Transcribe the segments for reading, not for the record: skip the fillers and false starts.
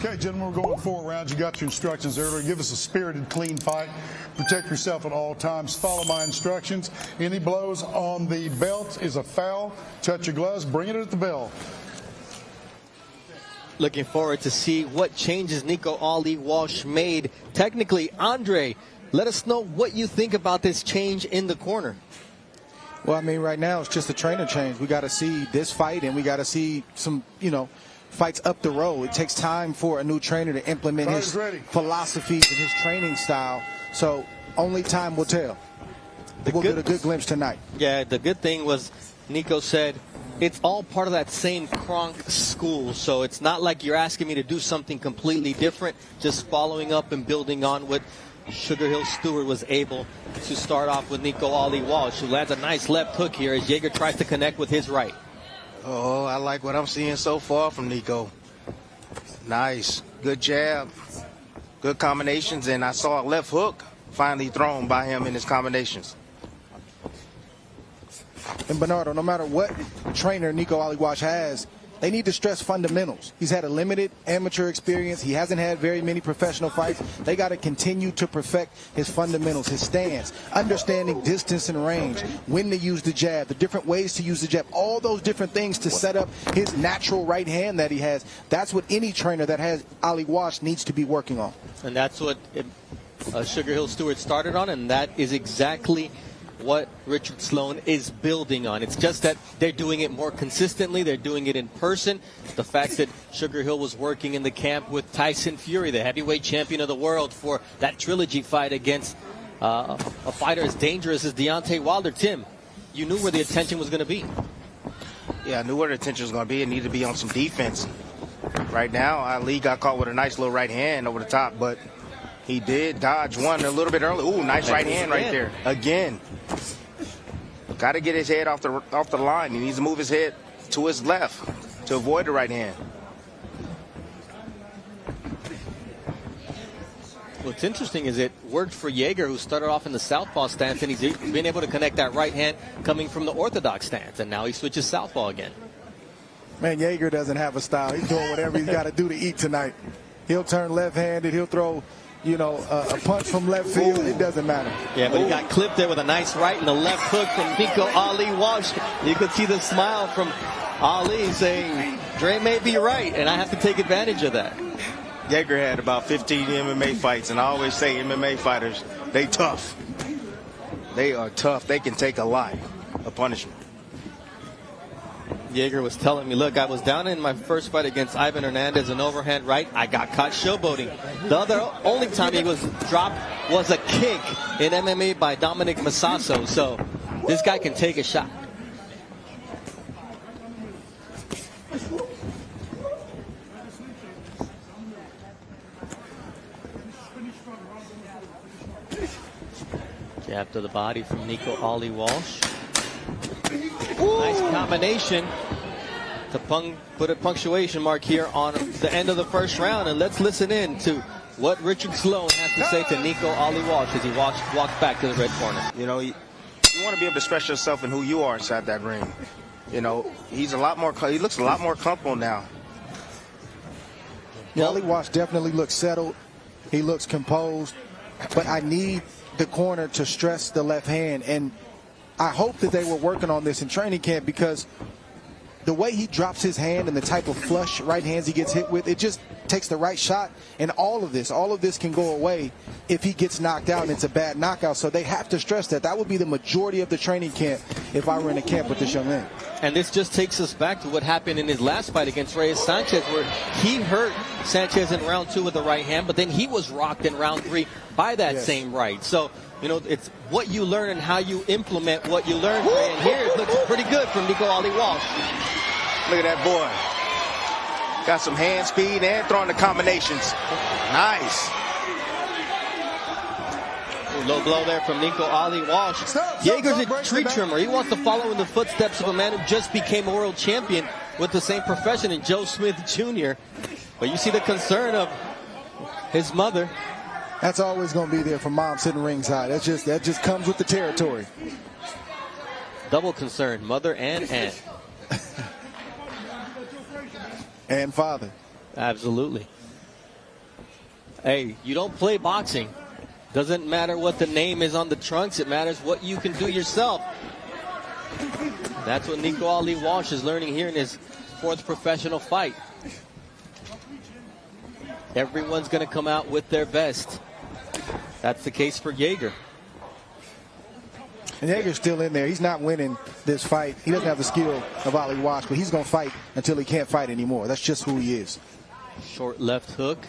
Okay, gentlemen, we're going 4 rounds. You got your instructions earlier. Give us a spirited, clean fight. Protect yourself at all times. Follow my instructions. Any blows on the belt is a foul. Touch your gloves. Bring it at the bell. Looking forward to see what changes Nico Ali Walsh made. Technically, Andre, let us know what you think about this change in the corner. Well, I mean, right now it's just a trainer change. We got to see this fight, and we got to see some, fights up the road. It takes time for a new trainer to implement his philosophies and his training style. So only time will tell. We'll get a good glimpse tonight. Yeah, the good thing was Nico said it's all part of that same Kronk school. So it's not like you're asking me to do something completely different, just following up and building on what Sugar Hill Stewart was able to start off with Nico Ali Walsh, who lands a nice left hook here as Yeager tries to connect with his right. Oh, I like what I'm seeing so far from Nico. Nice. Good jab. Good combinations. And I saw a left hook finally thrown by him in his combinations. And Bernardo, no matter what trainer Nico Ali Walsh has, they need to stress fundamentals. He's had a limited amateur experience. He hasn't had very many professional fights. They got to continue to perfect his fundamentals, his stance, understanding distance and range, when to use the jab, the different ways to use the jab, all those different things to set up his natural right hand that he has. That's what any trainer that has Ali Walsh needs to be working on. And that's what Sugar Hill Stewart started on, and that is exactly what Richard Sloan is building on. It's just that they're doing it more consistently. They're doing it in person. The fact that Sugar Hill was working in the camp with Tyson Fury, the heavyweight champion of the world, for that trilogy fight against a fighter as dangerous as Deontay Wilder. Tim, you knew where the attention was going to be. Yeah, I knew where the attention was going to be. It needed to be on some defense. Right now, Ali got caught with a nice little right hand over the top, but he did dodge one a little bit early. Ooh, nice right hand right there. Again. Got to get his head off the line. He needs to move his head to his left to avoid the right hand. What's interesting is it worked for Yeager, who started off in the southpaw stance, and he's been able to connect that right hand coming from the orthodox stance, and now he switches southpaw again. Man, Yeager doesn't have a style. He's doing whatever he's got to do to eat tonight. He'll turn left-handed. He'll throw a punch from left field. It doesn't matter. Yeah, but he got clipped there with a nice right and a left hook from Nico Ali Walsh. You could see the smile from Ali saying, Dre may be right, and I have to take advantage of that. Yeager had about 15 MMA fights, and I always say MMA fighters, they tough. They are tough. They can take a lot of punishment. Yeager was telling me, look, I was down in my first fight against Ivan Hernandez, an overhand right. I got caught showboating. The only time he was dropped was a kick in MMA by Dominic Masasso. So this guy can take a shot. Jab to the body from Nico Ali Walsh. Nice combination to put a punctuation mark here on the end of the first round. And let's listen in to what Richard Sloan has to say to Nico Ali Walsh as he walks back to the red corner. You want to be able to express yourself and who you are inside that ring. He looks a lot more comfortable now. Ali Walsh definitely looks settled. He looks composed. But I need the corner to stress the left hand, and I hope that they were working on this in training camp, because the way he drops his hand and the type of flush right hands he gets hit with, it just takes the right shot. And all of this can go away if he gets knocked out and it's a bad knockout. So they have to stress that. That would be the majority of the training camp if I were in a camp with this young man. And this just takes us back to what happened in his last fight against Reyes Sanchez, where he hurt Sanchez in round 2 with the right hand, but then he was rocked in round 3 by that same right. So, it's what you learn and how you implement what you learn. And here it looks pretty good from Nico Ali Walsh. Look at that boy. Got some hand speed and throwing the combinations. Nice. Low blow there from Nico Ali Walsh. Yeager's a tree trimmer. He wants to follow in the footsteps of a man who just became a world champion with the same profession in Joe Smith Jr. But you see the concern of his mother. That's always going to be there for mom sitting ringside. That just comes with the territory. Double concern, mother and aunt. And father. Absolutely. Hey, you don't play boxing. Doesn't matter what the name is on the trunks. It matters what you can do yourself. That's what Nico Ali Walsh is learning here in his 4th professional fight. Everyone's going to come out with their best. That's the case for Yeager. And Yeager's still in there. He's not winning this fight. He doesn't have the skill of Ali Walsh, but he's going to fight until he can't fight anymore. That's just who he is. Short left hook.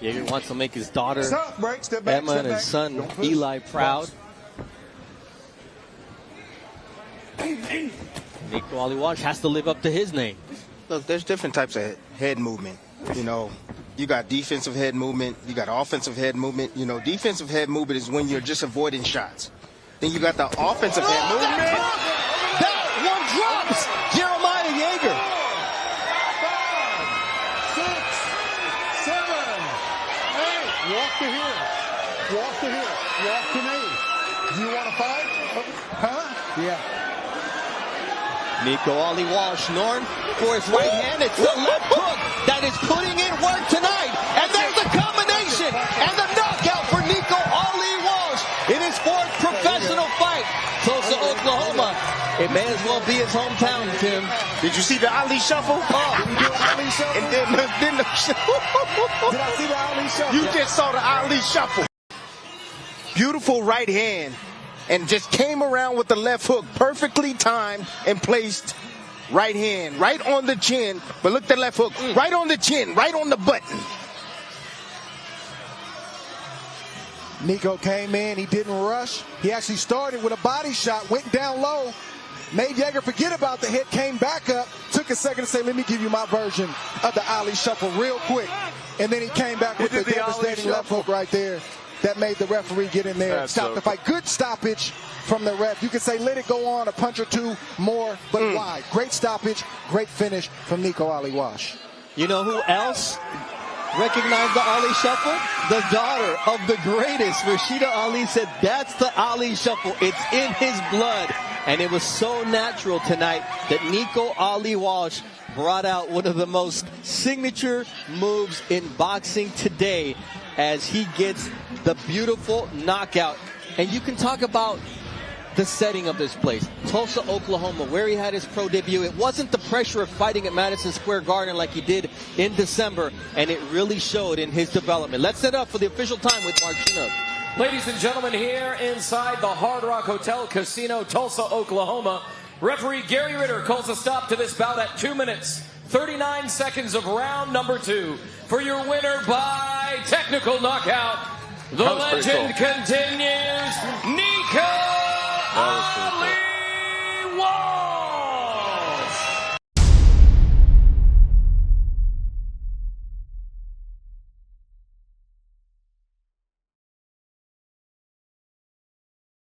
Yeager wants to make his daughter Step back, Emma and his son Eli proud. Nico Ali Walsh has to live up to his name. Look, there's different types of head movement. You know, you got defensive head movement. You got offensive head movement. You know, defensive head movement is when you're just avoiding shots. Then you got the offensive head movement. That one drops. Jeremiah Yeager. 5, 6, 7, 8. Walk to here. Walk to here. Walk to me. Do you want to fight? Huh? Yeah. Nico Ali Walsh, known for his right hand. It's the left hook that is putting in work tonight. And there's the combination and the knockout for Nico Ali Walsh in his 4th professional fight. Tulsa, Oklahoma. It may as well be his hometown, Tim. Did you see the Ali shuffle? Did he do an Ali shuffle? And then Did I see the Ali shuffle? you just saw the Ali shuffle. Beautiful right hand. And just came around with the left hook, perfectly timed and placed. Right hand, right on the chin. But look at the left hook, right on the chin, right on the button. Nico came in. He didn't rush. He actually started with a body shot, went down low, made Yeager forget about the hit, came back up, took a second to say, let me give you my version of the Ali shuffle real quick. And then he came back with the devastating left hook right there. That made the referee get in there and stop the fight. Good stoppage from the ref. You could say let it go on a punch or two more, but why? Great stoppage, great finish from Nico Ali Walsh. You know who else recognized the Ali shuffle? The daughter of the greatest, Rashida Ali, said that's the Ali shuffle. It's in his blood. And it was so natural tonight that Nico Ali Walsh brought out one of the most signature moves in boxing today as he gets the beautiful knockout. And you can talk about the setting of this place. Tulsa, Oklahoma, where he had his pro debut. It wasn't the pressure of fighting at Madison Square Garden like he did in December, and it really showed in his development. Let's set up for the official time with Mark Chinook. Ladies and gentlemen, here inside the Hard Rock Hotel Casino, Tulsa, Oklahoma, referee Gary Ritter calls a stop to this bout at 2 minutes, 39 seconds of round number 2. For your winner by technical knockout, the legend continues.